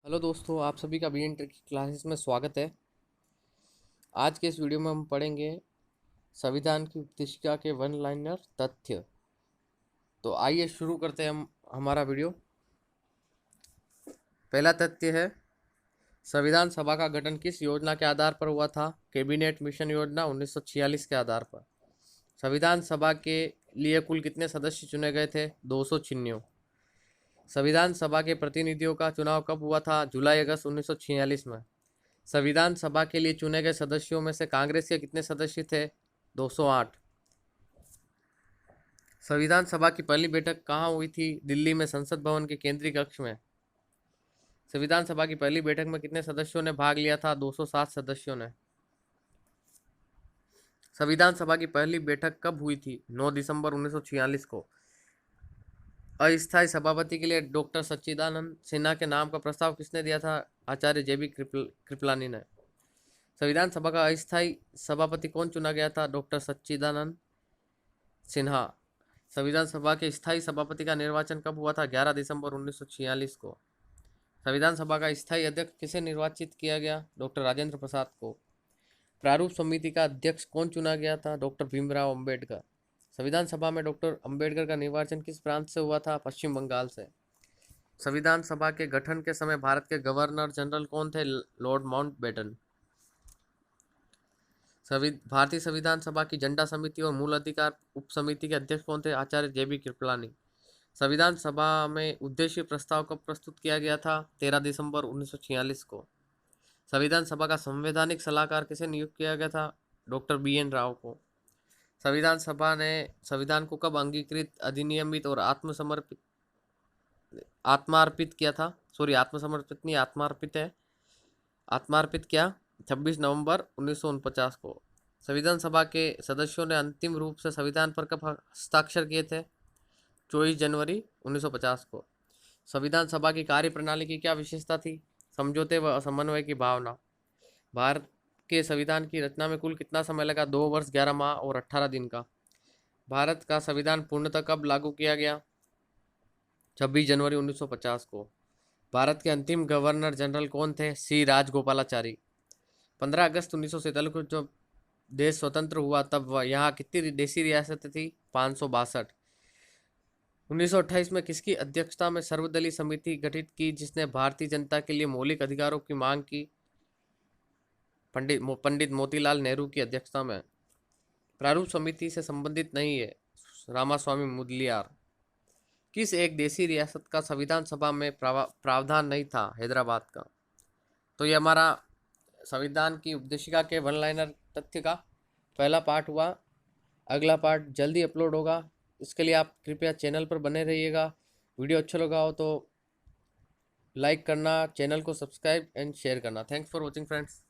Hello दोस्तों, आप सभी का बी की क्लासेस में स्वागत है। आज के इस वीडियो में हम पढ़ेंगे संविधान की उपदेशिका के वन लाइनर तथ्य। तो आइए शुरू करते हैं हम हमारा वीडियो। पहला तथ्य है, संविधान सभा का गठन किस योजना के आधार पर हुआ था? कैबिनेट मिशन योजना 1946 के आधार पर। संविधान सभा के लिए कुल कितने सदस्य चुने गए थे? 296। संविधान सभा के प्रतिनिधियों का चुनाव कब हुआ था? जुलाई अगस्त 1946 में। संविधान सभा के लिए चुने गए सदस्यों में से कांग्रेस के कितने सदस्य थे? 208। संविधान सभा की पहली बैठक कहाँ हुई थी? दिल्ली में संसद भवन के केंद्रीय कक्ष में। संविधान सभा की पहली बैठक में कितने सदस्यों ने भाग लिया था? 207 सदस्यों ने। संविधान सभा की पहली बैठक कब हुई थी? 9 दिसंबर 1946 को। अस्थायी सभापति के लिए डॉक्टर सच्चिदानंद सिन्हा के नाम का प्रस्ताव किसने दिया था? आचार्य JB कृपलानी ने। संविधान सभा का अस्थायी सभापति कौन चुना गया था? डॉक्टर सच्चिदानंद सिन्हा। संविधान सभा के स्थायी सभापति का निर्वाचन कब हुआ था? 11 दिसंबर 1946 को। संविधान सभा का स्थायी अध्यक्ष किसे निर्वाचित किया गया? डॉक्टर राजेंद्र प्रसाद को। प्रारूप समिति का अध्यक्ष कौन चुना गया था? डॉक्टर भीमराव अंबेडकर। संविधान सभा में डॉक्टर अंबेडकर का निर्वाचन किस प्रांत से हुआ था? पश्चिम बंगाल से। संविधान सभा के गठन के समय भारत के गवर्नर जनरल कौन थे? Lord Mountbatten. भारतीय संविधान सभा की झंडा समिति और मूल अधिकार उप समिति के अध्यक्ष कौन थे? आचार्य JB कृपलानी। संविधान सभा में उद्देश्य प्रस्ताव कब प्रस्तुत किया गया था? 13 दिसंबर 1946 को। संविधान सभा का संवैधानिक सलाहकार किसे नियुक्त किया गया था? डॉक्टर BN राव को। संविधान सभा ने संविधान को कब अंगीकृत, अधिनियमित और आत्मार्पित किया था? सॉरी, आत्मसमर्पित नहीं, आत्मार्पित है। आत्मार्पित किया 26 नवंबर 1949 को। संविधान सभा के सदस्यों ने अंतिम रूप से संविधान पर कब हस्ताक्षर किए थे? 24 जनवरी 1950 को। संविधान सभा की कार्यप्रणाली की क्या विशेषता थी? समझौते व समन्वय की भावना। भारत के संविधान की रचना में कुल कितना समय लगा? 2 वर्ष 11 माह और 18 दिन का। भारत का संविधान पूर्णतः कब लागू किया गया? 26 जनवरी 1950 को। भारत के अंतिम गवर्नर जनरल कौन थे? C राजगोपालाचारी। 15 अगस्त 1947 को जब देश स्वतंत्र हुआ तब यहाँ कितनी देशी रियासतें थी? 562। 1928 में किसकी अध्यक्षता में सर्वदलीय समिति गठित की जिसने भारतीय जनता के लिए मौलिक अधिकारों की मांग की? पंडित मोतीलाल नेहरू की अध्यक्षता में। प्रारूप समिति से संबंधित नहीं है, रामास्वामी मुदलियार। किस एक देशी रियासत का संविधान सभा में प्रावधान नहीं था? हैदराबाद का। तो ये हमारा संविधान की उपदेशिका के वन लाइनर तथ्य का पहला पार्ट हुआ। अगला पार्ट जल्दी अपलोड होगा, इसके लिए आप कृपया चैनल पर बने रहिएगा। वीडियो अच्छा लगा हो तो लाइक करना, चैनल को सब्सक्राइब एंड शेयर करना। Thanks for watching friends.